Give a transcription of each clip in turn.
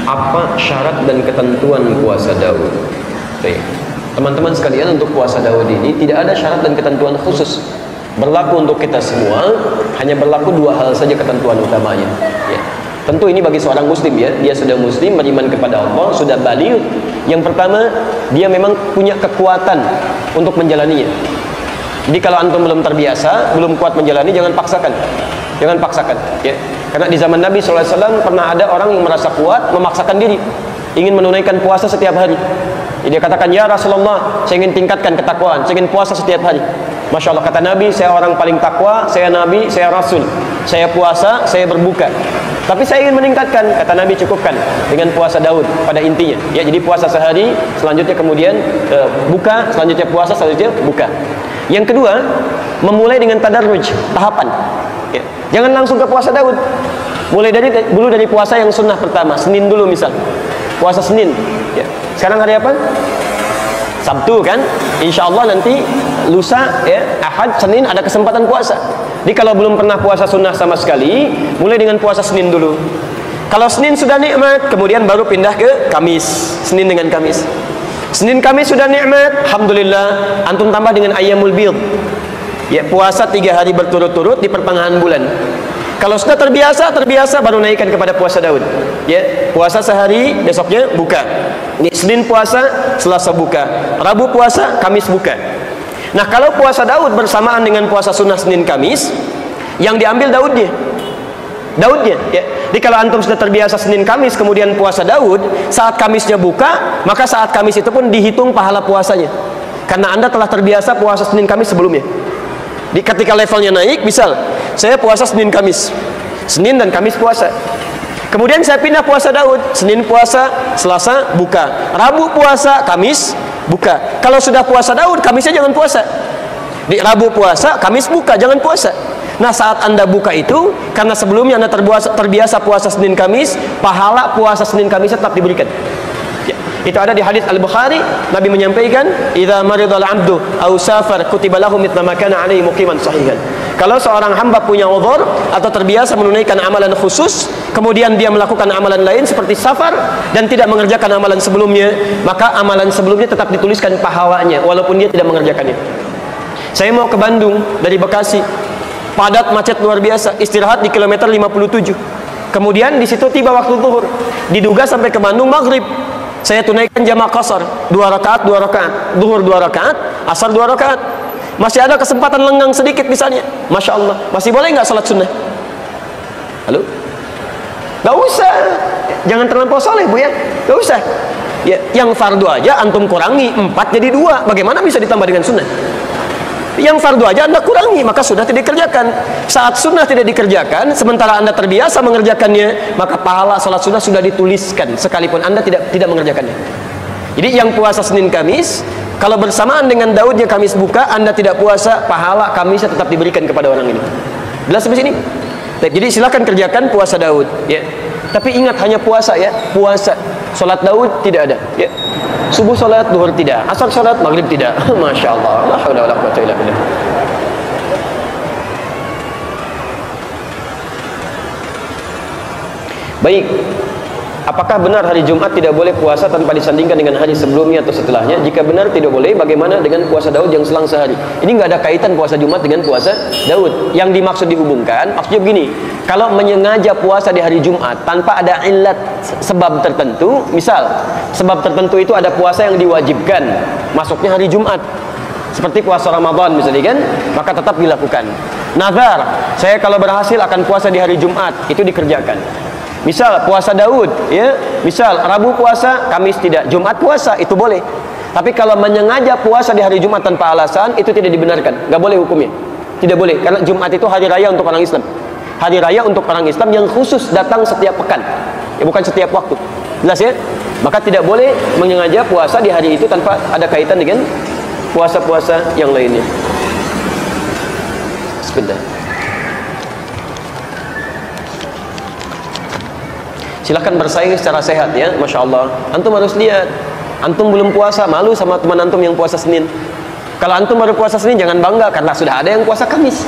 Apa syarat dan ketentuan puasa Daud? Baik. Teman-teman sekalian, untuk puasa Daud ini tidak ada syarat dan ketentuan khusus. Berlaku untuk kita semua, hanya berlaku dua hal saja ketentuan utamanya. Ya. Tentu ini bagi seorang muslim ya, dia sudah muslim, beriman kepada Allah, sudah baligh. Yang pertama, dia memang punya kekuatan untuk menjalaninya. Jadi kalau antum belum terbiasa, belum kuat menjalani, jangan paksakan. Jangan paksakan ya. Karena di zaman Nabi SAW pernah ada orang yang merasa kuat, memaksakan diri, ingin menunaikan puasa setiap hari. Jadi dia katakan, ya Rasulullah, saya ingin tingkatkan ketakwaan, saya ingin puasa setiap hari. Masya Allah, kata Nabi, saya orang paling takwa, saya Nabi, saya Rasul, saya puasa, saya berbuka. Tapi saya ingin meningkatkan, kata Nabi, cukupkan dengan puasa Daud pada intinya. Ya, jadi puasa sehari, selanjutnya kemudian buka, selanjutnya puasa, selanjutnya buka. Yang kedua, memulai dengan tadarruj, tahapan. Ya. Jangan langsung ke puasa Daud. Mulai dulu dari puasa yang sunnah pertama, Senin dulu misal. Puasa Senin. Ya. Sekarang hari apa? Sabtu kan? Insya Allah nanti lusa ya, Ahad, Senin ada kesempatan puasa. Jadi kalau belum pernah puasa sunnah sama sekali, mulai dengan puasa Senin dulu. Kalau Senin sudah nikmat, kemudian baru pindah ke Kamis. Senin dengan Kamis. Senin Kamis sudah nikmat, alhamdulillah, antum tambah dengan ayyamul bidh. Ya, puasa 3 hari berturut-turut di pertengahan bulan. Kalau sudah terbiasa baru naikkan kepada puasa Daud. Ya, puasa sehari, besoknya buka. Senin puasa, Selasa buka. Rabu puasa, Kamis buka. Nah, kalau puasa Daud bersamaan dengan puasa sunnah Senin Kamis, yang diambil Daudnya. Ya. Jadi kalau antum sudah terbiasa Senin Kamis kemudian puasa Daud, saat Kamisnya buka, maka saat Kamis itu pun dihitung pahala puasanya. Karena Anda telah terbiasa puasa Senin Kamis sebelumnya. Di ketika levelnya naik, misal saya puasa Senin Kamis, Senin dan Kamis puasa. Kemudian saya pindah puasa Daud, Senin puasa, Selasa buka, Rabu puasa, Kamis buka. Kalau sudah puasa Daud, Kamisnya jangan puasa. Di Rabu puasa, Kamis buka, jangan puasa. Nah, saat Anda buka itu, karena sebelumnya Anda terbiasa puasa Senin Kamis, pahala puasa Senin Kamis tetap diberikan. Ya. Itu ada di hadis Al-Bukhari, Nabi menyampaikan, "Idza maridal 'abdu aw safar kutiba lahu mithla ma kana 'alaihi muqiman sahihan." Kalau seorang hamba punya udhur atau terbiasa menunaikan amalan khusus, kemudian dia melakukan amalan lain seperti safar dan tidak mengerjakan amalan sebelumnya, maka amalan sebelumnya tetap dituliskan pahalanya walaupun dia tidak mengerjakannya. Saya mau ke Bandung dari Bekasi, padat macet luar biasa, istirahat di kilometer 57. Kemudian di situ tiba waktu zuhur, diduga sampai ke Bandung maghrib. Saya tunaikan jamaah qasar, 2 rakaat, zuhur 2 rakaat, asar 2 rakaat. Masih ada kesempatan lenggang sedikit misalnya, Masya Allah, masih boleh nggak salat sunnah? Halo? Nggak usah, jangan terlampau soleh bu ya, nggak usah. Ya, yang fardu aja antum kurangi 4 jadi 2, bagaimana bisa ditambah dengan sunnah? Yang fardu aja Anda kurangi, maka sudah tidak dikerjakan. Saat sunnah tidak dikerjakan, sementara Anda terbiasa mengerjakannya, maka pahala salat sunnah sudah dituliskan sekalipun Anda tidak mengerjakannya. Jadi yang puasa Senin Kamis, kalau bersamaan dengan Daudnya Kamis buka, Anda tidak puasa, pahala Kamisnya tetap diberikan kepada orang ini. Jelas sampai sini? Jadi silakan kerjakan puasa Daud ya. Tapi ingat, hanya puasa ya, puasa. Salat Daud tidak ada ya. Subuh salat, duhur tidak, asar salat, maghrib tidak. Masya Allah, la haula wala quwwata illa billah. Baik, apakah benar hari Jumat tidak boleh puasa tanpa disandingkan dengan hari sebelumnya atau setelahnya? Jika benar tidak boleh, bagaimana dengan puasa Daud yang selang sehari? Ini nggak ada kaitan puasa Jumat dengan puasa Daud. Yang dimaksud dihubungkan, maksudnya begini, kalau menyengaja puasa di hari Jumat tanpa ada illat, sebab tertentu, misal sebab tertentu itu ada puasa yang diwajibkan masuknya hari Jumat, seperti puasa Ramadan misalnya kan, maka tetap dilakukan. Nazar, saya kalau berhasil akan puasa di hari Jumat, itu dikerjakan. Misal puasa Daud ya, misal Rabu puasa, Kamis tidak, Jumat puasa, itu boleh. Tapi kalau menyengaja puasa di hari Jumat tanpa alasan, itu tidak dibenarkan, nggak boleh hukumnya, tidak boleh. Karena Jumat itu hari raya untuk orang Islam, hari raya untuk orang Islam yang khusus datang setiap pekan ya, bukan setiap waktu. Jelas ya? Maka tidak boleh menyengaja puasa di hari itu tanpa ada kaitan dengan puasa-puasa yang lainnya. Sebentar. Silahkan bersaing secara sehat ya, Masya Allah. Antum harus lihat, antum belum puasa, malu sama teman antum yang puasa Senin. Kalau antum baru puasa Senin, jangan bangga karena sudah ada yang puasa Kamis.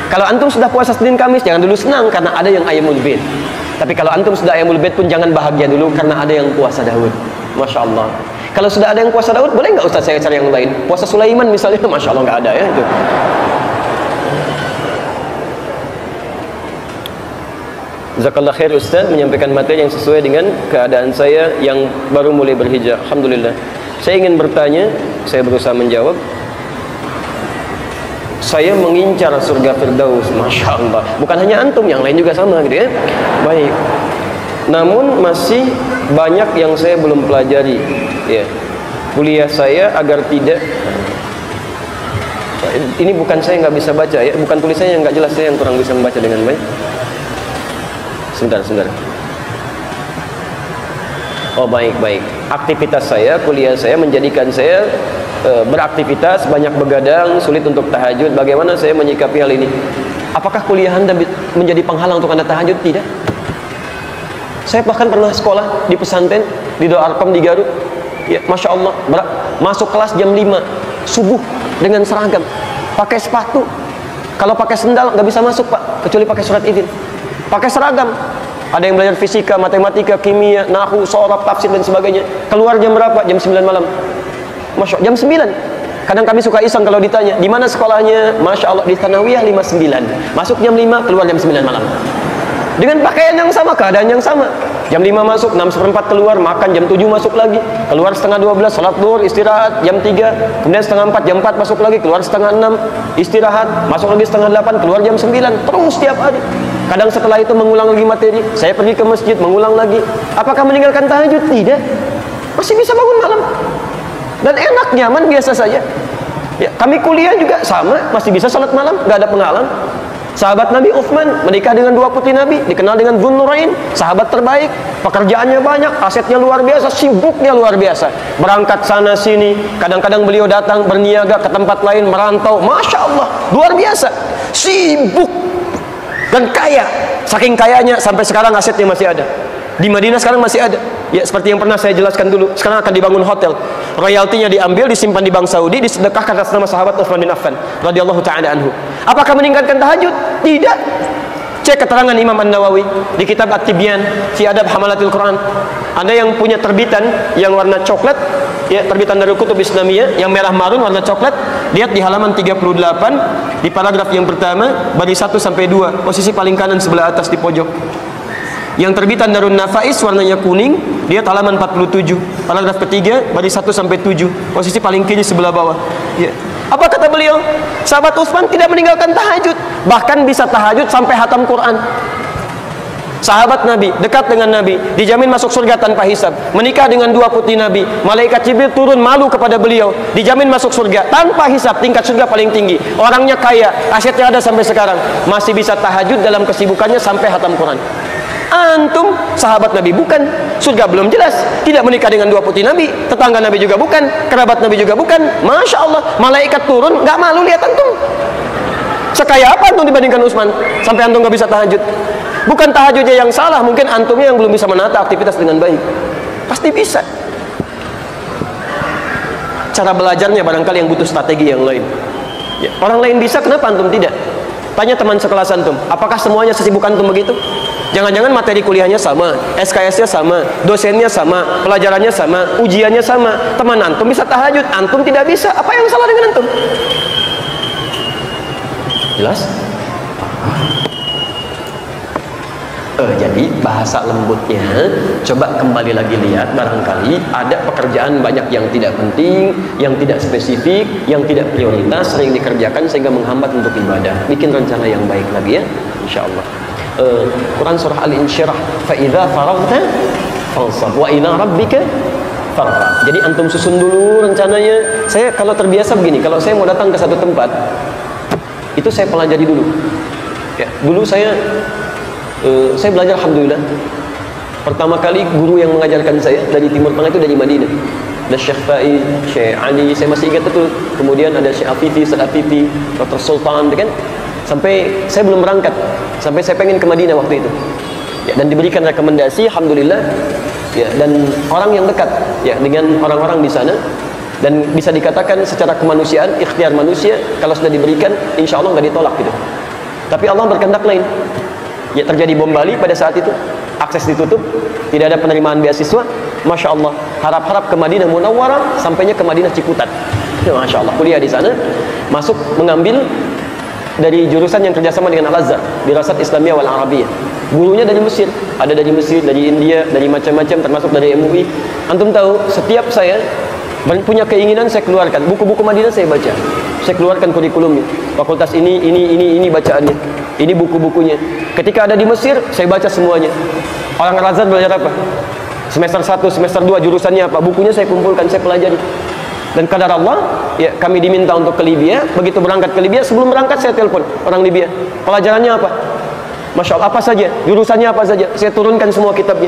Kalau antum sudah puasa Senin Kamis, jangan dulu senang karena ada yang ayyamul bid. Tapi kalau antum sudah ayamul bait pun jangan bahagia dulu, karena ada yang puasa Daud. Masya Allah. Kalau sudah ada yang puasa Daud, boleh nggak Ustaz saya cari yang lain? Puasa Sulaiman misalnya, Masya Allah nggak ada ya itu. Jazakallah khair Ustaz, menyampaikan materi yang sesuai dengan keadaan saya yang baru mulai berhijrah. Alhamdulillah. Saya ingin bertanya, saya berusaha menjawab. Saya mengincar surga Firdaus, Masya Allah. Bukan hanya antum, yang lain juga sama gitu ya. Baik. Namun masih banyak yang saya belum pelajari ya. Kuliah saya agar tidak, ini bukan saya nggak bisa baca ya, bukan tulisannya yang nggak jelas, saya yang kurang bisa membaca dengan baik. Sebentar. Oh baik. Aktivitas saya, kuliah saya menjadikan saya beraktivitas, banyak begadang, sulit untuk tahajud. Bagaimana saya menyikapi hal ini? Apakah kuliah Anda menjadi penghalang untuk Anda tahajud? Tidak. Saya bahkan pernah sekolah di pesantren di Darul Arqam di Garut. Ya, Masya Allah, masuk kelas jam 5 subuh dengan seragam, pakai sepatu. Kalau pakai sendal nggak bisa masuk Pak, kecuali pakai surat izin. Pakai seragam. Ada yang belajar fisika, matematika, kimia, nahwu, sorof, tafsir dan sebagainya. Keluar jam berapa? Jam 9 malam. Masya Allah, jam 9. Kadang kami suka iseng kalau ditanya, di mana sekolahnya? Masya Allah, di Thanawiyah 59. Masuk jam 5, keluar jam 9 malam. Dengan pakaian yang sama, keadaan yang sama. Jam 5 masuk, 6:15 keluar, makan, jam 7 masuk lagi. Keluar setengah 12, sholat duhur, istirahat, jam 3. Kemudian setengah 4, jam 4 masuk lagi, keluar setengah 6, istirahat, masuk lagi setengah 8, keluar jam 9. Terus setiap hari. Kadang setelah itu mengulang lagi materi. Saya pergi ke masjid, mengulang lagi. Apakah meninggalkan tahajud? Tidak. Masih bisa bangun malam. Dan enak, nyaman, biasa saja. Ya, kami kuliah juga sama, masih bisa sholat malam, gak ada penghalang. Sahabat Nabi Uthman menikah dengan 2 putri Nabi, dikenal dengan Dzun-Nurain, sahabat terbaik, pekerjaannya banyak, asetnya luar biasa, sibuknya luar biasa. Berangkat sana sini, kadang-kadang beliau datang berniaga ke tempat lain, merantau, Masya Allah, luar biasa, sibuk dan kaya. Saking kayanya sampai sekarang asetnya masih ada. Di Madinah sekarang masih ada. Ya, seperti yang pernah saya jelaskan dulu. Sekarang akan dibangun hotel. Royaltinya diambil, disimpan di Bank Saudi, disedekahkan atas nama sahabat Utsman bin Affan radhiyallahu taala anhu. Apakah meninggalkan tahajud? Tidak. Cek keterangan Imam An-Nawawi di kitab At-Tibyan fi Adab Hamalatil Quran. Anda yang punya terbitan yang warna coklat, ya, terbitan dari Kutub Islamiyah yang merah marun warna coklat, lihat di halaman 38 di paragraf yang pertama, baris 1 sampai 2, posisi paling kanan sebelah atas di pojok. Yang terbitan Darun Nafais warnanya kuning, lihat halaman 47, paragraf ketiga, baris 1 sampai 7, posisi paling kiri sebelah bawah. Ya. Apa kata beliau? Sahabat Utsman tidak meninggalkan tahajud, bahkan bisa tahajud sampai hatam Quran. Sahabat Nabi, dekat dengan Nabi, dijamin masuk surga tanpa hisab. Menikah dengan 2 putri Nabi, malaikat Jibril turun malu kepada beliau, dijamin masuk surga tanpa hisab, tingkat surga paling tinggi. Orangnya kaya, asetnya ada sampai sekarang, masih bisa tahajud dalam kesibukannya sampai hatam Quran. Antum sahabat Nabi bukan, surga belum jelas, tidak menikah dengan 2 putri Nabi, tetangga Nabi juga bukan, kerabat Nabi juga bukan. Masya Allah, malaikat turun, nggak malu lihat antum. Sekaya apa antum dibandingkan Utsman sampai antum nggak bisa tahajud? Bukan tahajudnya yang salah, mungkin antumnya yang belum bisa menata aktivitas dengan baik. Pasti bisa. Cara belajarnya barangkali yang butuh strategi yang lain. Ya, orang lain bisa, kenapa antum tidak? Tanya teman sekelas antum, apakah semuanya sesibuk antum begitu? Jangan-jangan materi kuliahnya sama, SKS-nya sama, dosennya sama, pelajarannya sama, ujiannya sama. Teman antum bisa tahajud, antum tidak bisa. Apa yang salah dengan antum? Jelas? Jadi bahasa lembutnya, coba kembali lagi lihat, barangkali ada pekerjaan banyak yang tidak penting, yang tidak spesifik, yang tidak prioritas, sering dikerjakan sehingga menghambat untuk ibadah. Bikin rencana yang baik lagi ya, insya Allah. Quran surah Al-Insyirah, فَإِذَا فَرَغْتَ فَانْصَبْ وَإِلَى رَبِّكَ فَارْغَب. Jadi antum susun dulu rencananya. Saya kalau terbiasa begini, kalau saya mau datang ke satu tempat, itu saya pelajari dulu. Ya, dulu saya belajar alhamdulillah. Pertama kali guru yang mengajarkan saya dari Timur Tengah itu dari Madinah. Ada Syekh Fa'i, Syekh Ali, saya masih ingat betul. Kemudian ada Syekh Afifi, Ustaz Afifi, Dr. Sultan, kan? Sampai saya belum berangkat, sampai saya pengen ke Madinah waktu itu. Ya, dan diberikan rekomendasi, alhamdulillah. Ya, dan orang yang dekat ya dengan orang-orang di sana, dan bisa dikatakan secara kemanusiaan, ikhtiar manusia, kalau sudah diberikan, insya Allah nggak ditolak gitu. Tapi Allah berkehendak lain. Ya, terjadi bom Bali pada saat itu. akses ditutup, tidak ada penerimaan beasiswa. Masya Allah, harap-harap ke Madinah Munawwarah, sampainya ke Madinah Ciputat. Masya Allah, kuliah di sana, masuk mengambil dari jurusan yang kerjasama dengan Al-Azhar, Dirasat Islamiyah wal Arabiyah. Gurunya dari Mesir, ada dari Mesir, dari India, dari macam-macam, termasuk dari MUI. Antum tahu, setiap saya punya keinginan, saya keluarkan buku-buku Madinah, saya baca, saya keluarkan kurikulumnya, fakultas ini bacaannya, ini buku-bukunya. Ketika ada di Mesir, saya baca semuanya. Orang Al-Azhar belajar apa? Semester 1, semester 2 jurusannya apa? Bukunya saya kumpulkan, saya pelajari. Dan kadar Allah, ya kami diminta untuk ke Libya. Begitu berangkat ke Libya, sebelum berangkat saya telepon orang Libya. Pelajarannya apa? Masya Allah, apa saja? Jurusannya apa saja? Saya turunkan semua kitabnya.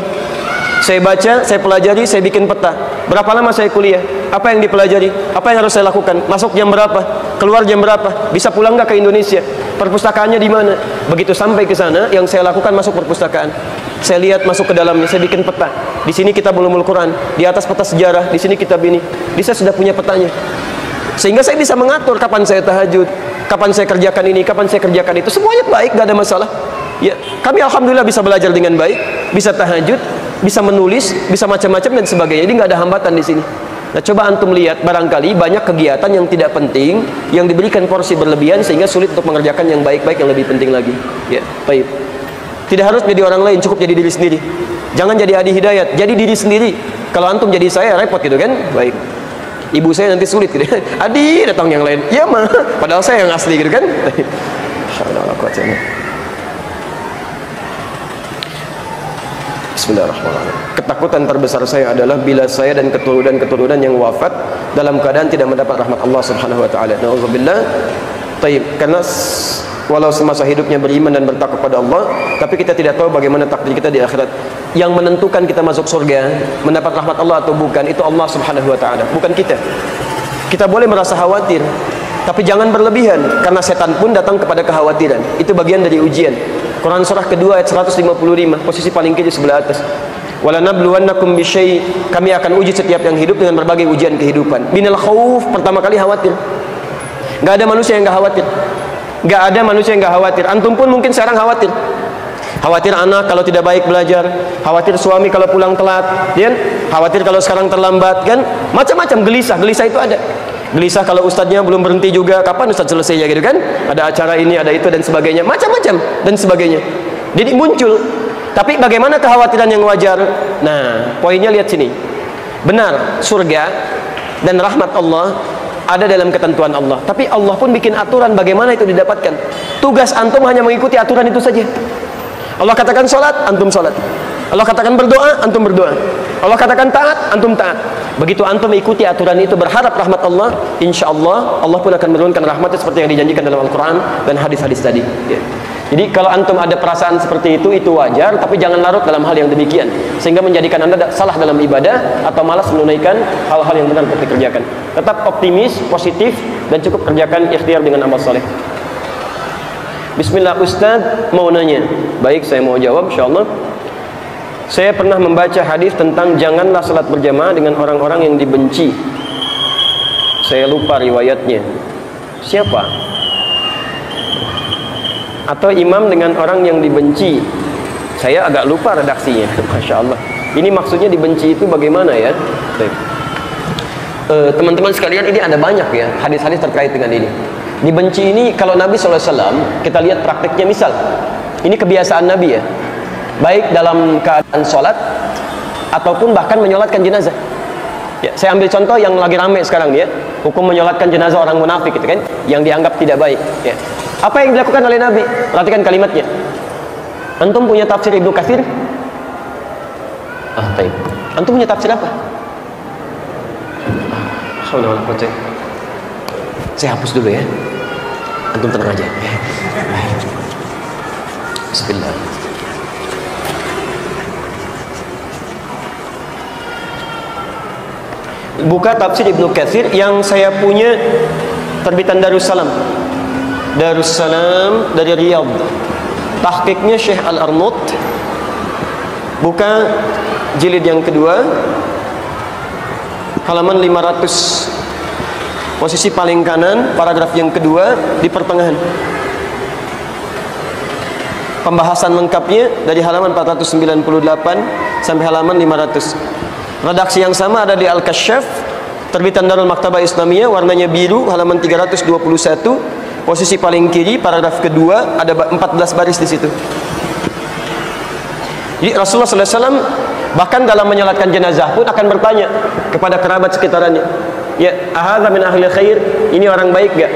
Saya baca, saya pelajari, saya bikin peta. Berapa lama saya kuliah? Apa yang dipelajari? Apa yang harus saya lakukan? Masuk jam berapa? Keluar jam berapa? Bisa pulang nggak ke Indonesia? Perpustakaannya di mana? Begitu sampai ke sana, yang saya lakukan masuk perpustakaan. Saya lihat masuk ke dalamnya, saya bikin peta. Di sini kitab Ulumul Quran, di atas peta sejarah, di sini kitab ini. Saya sudah punya petanya. Sehingga saya bisa mengatur kapan saya tahajud, kapan saya kerjakan ini, kapan saya kerjakan itu. Semuanya baik, nggak ada masalah. Ya, kami alhamdulillah bisa belajar dengan baik, bisa tahajud, bisa menulis, bisa macam-macam dan sebagainya. Jadi nggak ada hambatan di sini. Nah, coba antum lihat, barangkali banyak kegiatan yang tidak penting yang diberikan porsi berlebihan sehingga sulit untuk mengerjakan yang baik-baik yang lebih penting lagi. Ya, baik. Tidak harus jadi orang lain, cukup jadi diri sendiri. Jangan jadi Adi Hidayat, jadi diri sendiri. Kalau antum jadi saya repot gitu kan? Baik. Ibu saya nanti sulit gitu. Adi datang yang lain. Ya mah, padahal saya yang asli gitu kan? Bismillahirrahmanirrahim. Ketakutan terbesar saya adalah bila saya dan keturunan yang wafat dalam keadaan tidak mendapat rahmat Allah Subhanahu wa taala. Nauzubillah. Taib, karena walau semasa hidupnya beriman dan bertakwa kepada Allah, tapi kita tidak tahu bagaimana takdir kita di akhirat. Yang menentukan kita masuk surga, mendapat rahmat Allah atau bukan, itu Allah Subhanahu wa taala, bukan kita. Kita boleh merasa khawatir, tapi jangan berlebihan, karena setan pun datang kepada kekhawatiran. Itu bagian dari ujian. Quran surah kedua ayat 155, posisi paling kiri sebelah atas. Walanabluwannakum bisyai, kami akan uji setiap yang hidup dengan berbagai ujian kehidupan. Minal khauf, pertama kali khawatir. Gak ada manusia yang gak khawatir. Gak ada manusia yang gak khawatir. Antum pun mungkin sekarang khawatir. Khawatir anak kalau tidak baik belajar, khawatir suami kalau pulang telat, kan? Khawatir kalau sekarang terlambat, kan? Macam-macam gelisah itu ada. Gelisah kalau ustadznya belum berhenti juga, kapan ustadz selesainya gitu kan? Ada acara ini, ada itu dan sebagainya, macam-macam dan sebagainya. Jadi muncul. Tapi bagaimana kekhawatiran yang wajar? Nah, poinnya lihat sini. Benar, surga dan rahmat Allah ada dalam ketentuan Allah. Tapi Allah pun bikin aturan bagaimana itu didapatkan. Tugas antum hanya mengikuti aturan itu saja. Allah katakan sholat, antum sholat. Allah katakan berdoa, antum berdoa. Allah katakan taat, antum taat. Begitu antum ikuti aturan itu, berharap rahmat Allah, insya Allah Allah pun akan menurunkan rahmatnya seperti yang dijanjikan dalam Al-Quran dan hadis-hadis tadi. Ya. Jadi kalau antum ada perasaan seperti itu wajar, tapi jangan larut dalam hal yang demikian sehingga menjadikan anda salah dalam ibadah atau malas menunaikan hal-hal yang benar untuk dikerjakan. Tetap optimis, positif, dan cukup kerjakan ikhtiar dengan amal soleh. Bismillah, Ustaz mau nanya. Baik, saya mau jawab insyaallah. Saya pernah membaca hadis tentang janganlah salat berjamaah dengan orang-orang yang dibenci. Saya lupa riwayatnya. Siapa? Atau imam dengan orang yang dibenci. Saya agak lupa redaksinya. Masya Allah. Ini maksudnya dibenci itu bagaimana ya? Teman-teman sekalian, ini ada banyak ya hadis-hadis terkait dengan ini. Dibenci ini kalau Nabi SAW, kita lihat praktiknya, misal ini kebiasaan Nabi ya, baik dalam keadaan sholat ataupun bahkan menyolatkan jenazah ya. Saya ambil contoh yang lagi rame sekarang ya, hukum menyolatkan jenazah orang munafik gitu kan, yang dianggap tidak baik ya. Apa yang dilakukan oleh Nabi? Perhatikan kalimatnya. Antum punya tafsir Ibnu Katsir? Baik. Antum punya tafsir apa? Saya hapus dulu ya. Antum tenang aja. Bismillah. Buka tafsir Ibnu Katsir yang saya punya, terbitan Darussalam. Darussalam dari Riyadh. Tahqiqnya Syekh Al-Arnut. Buka jilid yang kedua, halaman 500. Posisi paling kanan, paragraf yang kedua di pertengahan. pembahasan lengkapnya dari halaman 498 sampai halaman 500. Redaksi yang sama ada di Al-Kasyaf, terbitan Darul Maktabah Islamiyah, warnanya biru, halaman 321, posisi paling kiri, paragraf kedua, ada 14 baris di situ. Jadi Rasulullah SAW bahkan dalam menyolatkan jenazah pun akan bertanya kepada kerabat sekitarannya, ya, ahadza min ahli khair, ini orang baik gak?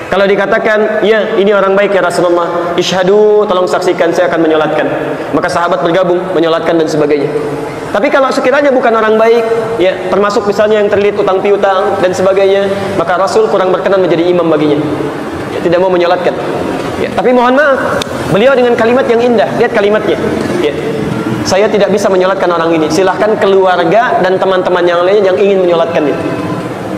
Kalau dikatakan, ya, ini orang baik ya Rasulullah, ishadu, tolong saksikan, saya akan menyolatkan. Maka sahabat bergabung menyolatkan dan sebagainya. Tapi kalau sekiranya bukan orang baik, ya, termasuk misalnya yang terlilit utang piutang dan sebagainya, maka Rasul kurang berkenan menjadi imam baginya, ya, tidak mau menyolatkan. Ya, tapi mohon maaf, beliau dengan kalimat yang indah, lihat kalimatnya, ya, saya tidak bisa menyolatkan orang ini, silahkan keluarga dan teman-teman yang lain yang ingin menyolatkannya.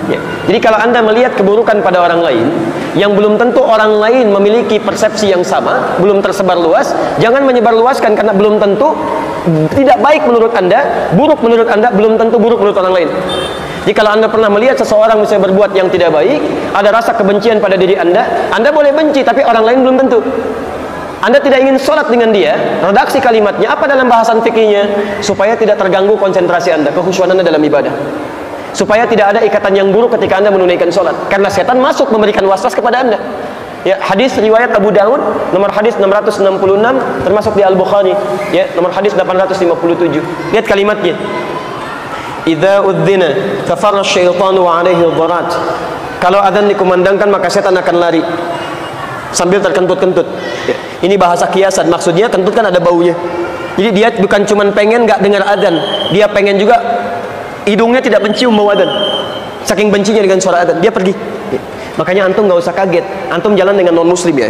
Ya. Jadi kalau Anda melihat keburukan pada orang lain yang belum tentu orang lain memiliki persepsi yang sama, belum tersebar luas, jangan menyebarluaskan, karena belum tentu tidak baik menurut Anda, buruk menurut Anda, belum tentu buruk menurut orang lain. Jadi kalau Anda pernah melihat seseorang misalnya berbuat yang tidak baik, ada rasa kebencian pada diri Anda boleh benci, tapi orang lain belum tentu. Anda tidak ingin sholat dengan dia, redaksi kalimatnya apa dalam bahasan fikihnya, supaya tidak terganggu konsentrasi Anda, kekhusyuan Anda dalam ibadah, supaya tidak ada ikatan yang buruk ketika Anda menunaikan sholat, karena setan masuk memberikan waswas kepada Anda. Ya, hadis riwayat Abu Daud nomor hadis 666, termasuk di Al-Bukhari, ya, nomor hadis 857. Lihat kalimatnya, idza udzina tafarra syaitanu wa alaihi dharat. Kalau adzan dikumandangkan maka setan akan lari sambil terkentut-kentut. Ya, ini bahasa kiasan, maksudnya kentut kan ada baunya. Jadi dia bukan cuma pengen nggak dengar adzan, dia pengen juga hidungnya tidak mencium bau adzan. Saking bencinya dengan suara adzan, dia pergi. Ya. Makanya antum nggak usah kaget, antum jalan dengan non muslim ya,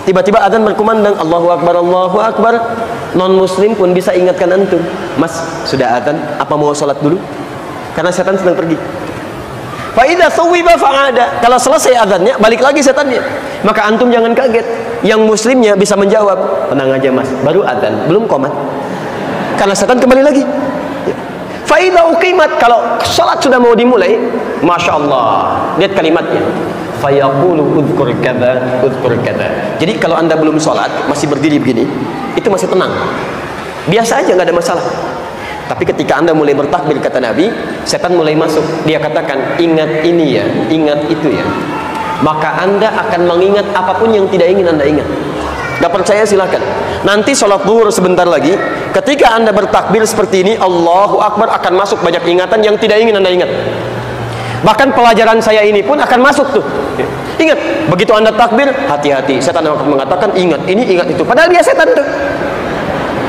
tiba-tiba adzan berkumandang, Allahu Akbar, Allahu Akbar, non muslim pun bisa ingatkan antum, mas sudah adzan, apa mau sholat dulu? Karena setan sedang pergi. Faidah sawiba fa'ada, kalau selesai adzannya balik lagi setannya. Maka antum jangan kaget, yang muslimnya bisa menjawab, tenang aja mas, baru adzan, belum qomat, karena setan kembali lagi. Faidah uqimat, kalau salat sudah mau dimulai, masya Allah, lihat kalimatnya, fayaqulu udhkur kadza udhkur kadza. Jadi kalau Anda belum salat, masih berdiri begini, itu masih tenang, biasa aja, nggak ada masalah. Tapi ketika Anda mulai bertakbir, kata Nabi, setan mulai masuk. Dia katakan, ingat ini ya, ingat itu ya. Maka Anda akan mengingat apapun yang tidak ingin Anda ingat. Gak percaya silahkan. Nanti sholat zuhur sebentar lagi, ketika Anda bertakbir seperti ini, Allahu Akbar, akan masuk banyak ingatan yang tidak ingin Anda ingat. Bahkan pelajaran saya ini pun akan masuk tuh. Ingat, begitu Anda takbir, hati-hati, setan akan mengatakan ingat ini, ingat itu. Padahal dia setan tuh.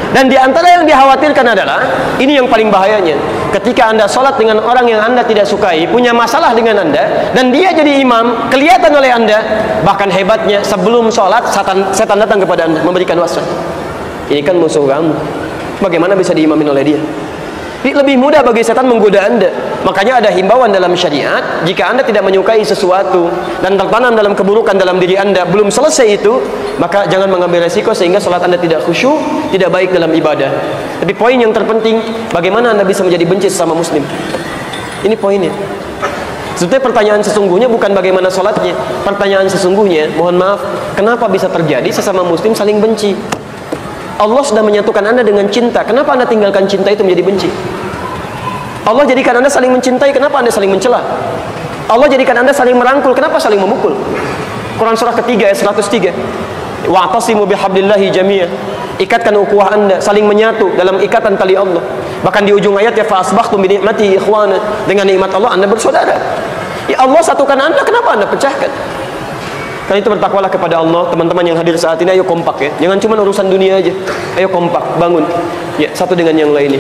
Dan di antara yang dikhawatirkan adalah, ini yang paling bahayanya, ketika Anda sholat dengan orang yang Anda tidak sukai, punya masalah dengan Anda, dan dia jadi imam, kelihatan oleh Anda. Bahkan hebatnya, sebelum sholat, setan datang kepada Anda, memberikan waswas. Ini kan musuh kamu, bagaimana bisa diimamin oleh dia? Jadi lebih mudah bagi setan menggoda Anda. Makanya ada himbauan dalam syariat, jika Anda tidak menyukai sesuatu dan tertanam dalam keburukan dalam diri Anda, belum selesai itu, maka jangan mengambil resiko sehingga sholat Anda tidak khusyuk, tidak baik dalam ibadah. Tapi poin yang terpenting, bagaimana Anda bisa menjadi benci sesama muslim. Ini poinnya. Sebetulnya pertanyaan sesungguhnya bukan bagaimana sholatnya. Pertanyaan sesungguhnya, mohon maaf, kenapa bisa terjadi sesama muslim saling benci? Allah sudah menyatukan Anda dengan cinta, kenapa Anda tinggalkan cinta itu menjadi benci? Allah jadikan Anda saling mencintai, kenapa Anda saling mencela? Allah jadikan Anda saling merangkul, kenapa saling memukul? Quran surah ketiga ayat 103, wa'tasimu bihablillahi jami'ah, ikatkan ukhuwah Anda, saling menyatu dalam ikatan tali Allah. Bahkan di ujung ayat, ya fa'asbahtum bi ni'matihi ikhwana, dengan nikmat Allah Anda bersaudara. Ya Allah satukan Anda, kenapa Anda pecahkan? Karena itu bertakwalah kepada Allah. Teman-teman yang hadir saat ini, ayo kompak ya, jangan cuma urusan dunia aja, ayo kompak, bangun ya, satu dengan yang lainnya.